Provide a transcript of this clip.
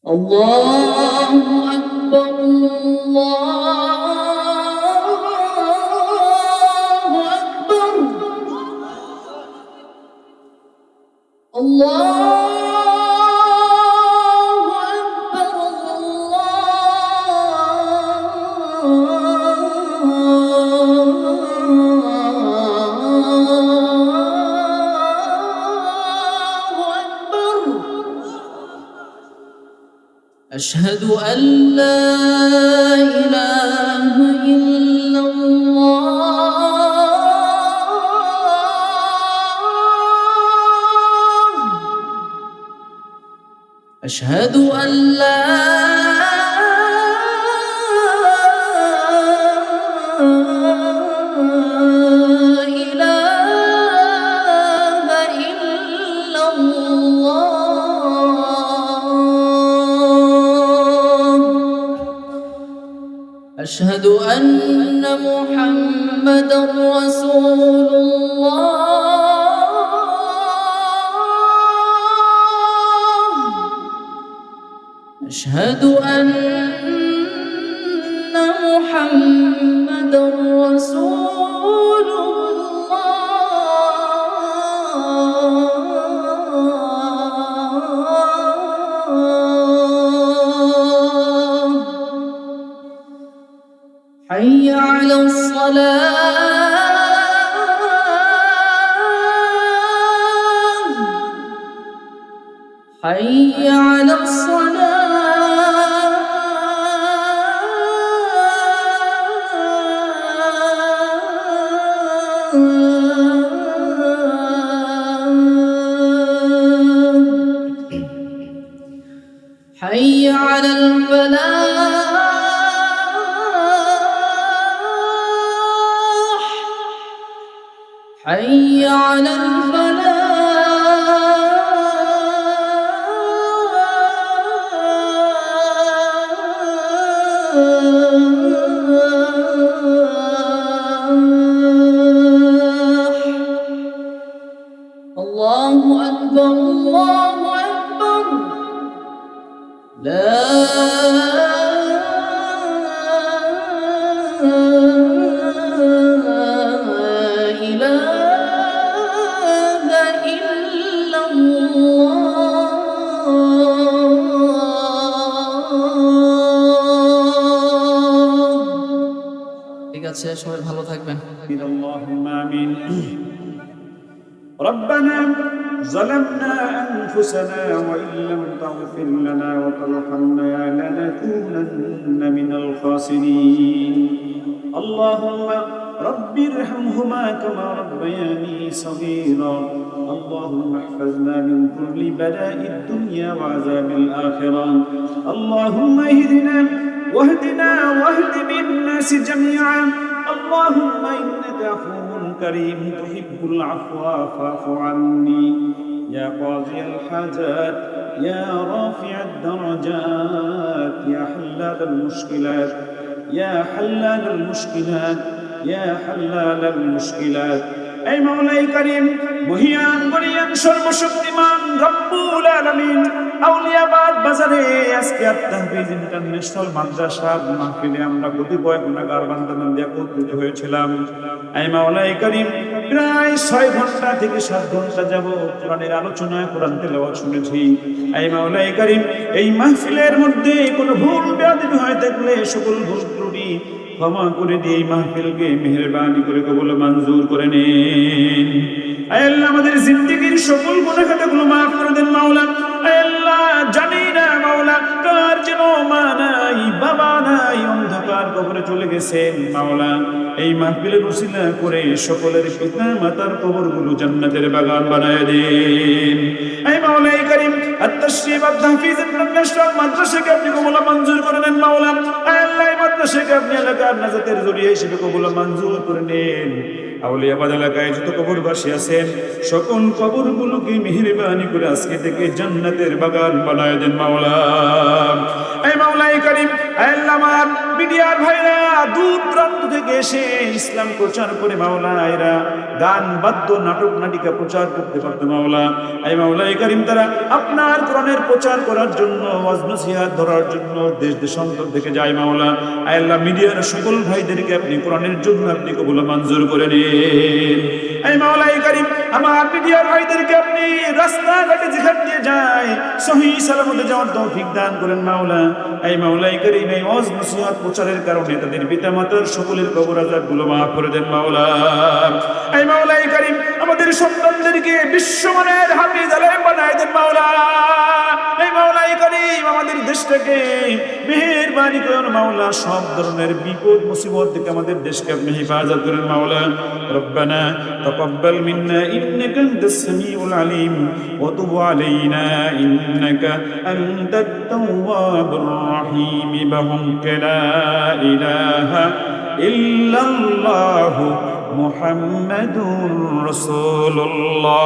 الله أكبر الله أكبر الله أشهد أن لا إله إلا الله أشهد أن لا أشهد أن محمدًا رسول الله أشهد أن محمدًا رسول حي على الصلاة حي على الصلاة حي على الفلاح حي على الفلاح الله أكبر الله أكبر لا ঠিক আছে সবাই ভালো থাকবেন اللهم آمين ربنا ظلمنا أنفسنا وإن لم تغفر لنا وترحمنا لنكونن من الخاسرين اللهم رب ارحمهما كما ربياني صغيرا اللهم احفظنا من كل بلاء الدنيا وعذاب الآخرة اللهم اهدنا واهدنا واهد بالناس جميعا اللهم إنك عفو كريم تحب العفو فاعف عني يا قاضي الحاجات يا رافع الدرجات يا حلال المشكلات يا حلال المشكلات يا حلال المشكلات أي مولاي كريم মহিয়ান গরিয়ান সর্বশক্তিমান রব্বুল আলামিন আউলিয়াবাদ বাজারে আজকে তাহফিজ ইন্টারন্যাশনাল মাদ্রাসার মাহফিলে আমরা কতিপয় গুনাহগার বান্দাদের দিয়ে একত্রিত হয়েছিলাম আই মাওলাই করিম প্রায় 6 ঘন্টা থেকে 7 ঘন্টা যাবত কোরআনের আলোচনা কোরআন তেলাওয়াত শুনেছি আই মাওলাই করিম এই মাহফিলের মধ্যে কোনো ভুল ব্যাধি হয়ে থাকলে সকল ভুল ত্রুটি ক্ষমা করে দিয়ে এই মাহফিলকে মেহেরবানি করে কবুল মঞ্জুর করে নিন আয় আল্লাহ আমাদের জিন্দেগীর সকল গুনাহ খাতাগুলো মাফ করে দেন মাওলা আয় আল্লাহ জানি না মাওলা কার যেন মা নাই বাবা নাই অন্ধকার কবরে চলে গেছেন মাওলা এই মাহফিলের উসিলা করে সকলের পিতা মাতার কবরগুলো জান্নাতের বাগান বানায় দিন আয় মাওলাই করিম আত-তাশরীফ আত-তাহফিজ ইন্টারন্যাশনাল মাদ্রাসাকে আপনি কবুল মঞ্জুর করে নেন মাওলা আয় আল্লাহ এই মাদ্রাসাকে আপনি এলাকার নাজাতের জরিয়া হিসেবে কবুল মঞ্জুর করে নেন আউলিয়াবাদ এলাকায় যত কবরবাসী আছেন সকল কবরগুলোকে মেহেরবানি করে আজকে থেকে জান্নাতের বাগান বানায় দেন মাওলা এই মাওলাই করিম আয় আল্লাহ আমার মিডিয়ার ভাইরা দূর প্রান্ত থেকে এসে ইসলাম প্রচার করে মাওলা, এরা গান বাদ্য নাটক নাটিকা প্রচার করতে পারতো মাওলা। এই মাওলা কারীম তারা আপনার কোরআনের প্রচার করার জন্য, ওয়াজ নসিহত ধরার জন্য দেশ দেশান্তর থেকে যায় মাওলা। আয় আল্লাহ, মিডিয়ার সকল ভাইদেরকে আপনি কোরআনের জন্য আপনি কবুল মঞ্জুর করে নিন। এই মাওলা কারীম আমার মিডিয়ার ভাইদেরকে আপনি রাস্তাঘাটে যেখান দিয়ে যায় সহিহ সালামতে যাওয়ার তৌফিক দান করেন মাওলা। এই মাওলা কারীম এই ওয়াজ নসিহত প্রচারের কারণে তাদের পিতামাতার সকলের কবর আযাবগুলো মাফ করে দেন মাওলা। এই মাওলা কারীম আমাদের সন্তানদেরকে বিশ্বমানের হাফেজ আলেম বানায় দেন মাওলা। এই মাওলা কারীম আমাদের দেশটাকে মেহেরবানি করেন মাওলা, সব ধরনের বিপদ মুসিবত থেকে আমাদের দেশকে আপনি হেফাজত করেন মাওলা। রব্বানা তাকাব্বাল মিন্না ইন্নাকা আনতাস সামিউল আলিম ওয়া তুব আলাইনা ইন্নাকা আনতাত তাওয়াবুর রহিম বিহামদিকা লা ইলাহা ইল্লাল্লাহু মুহাম্মাদুর রাসূলুল্লাহ।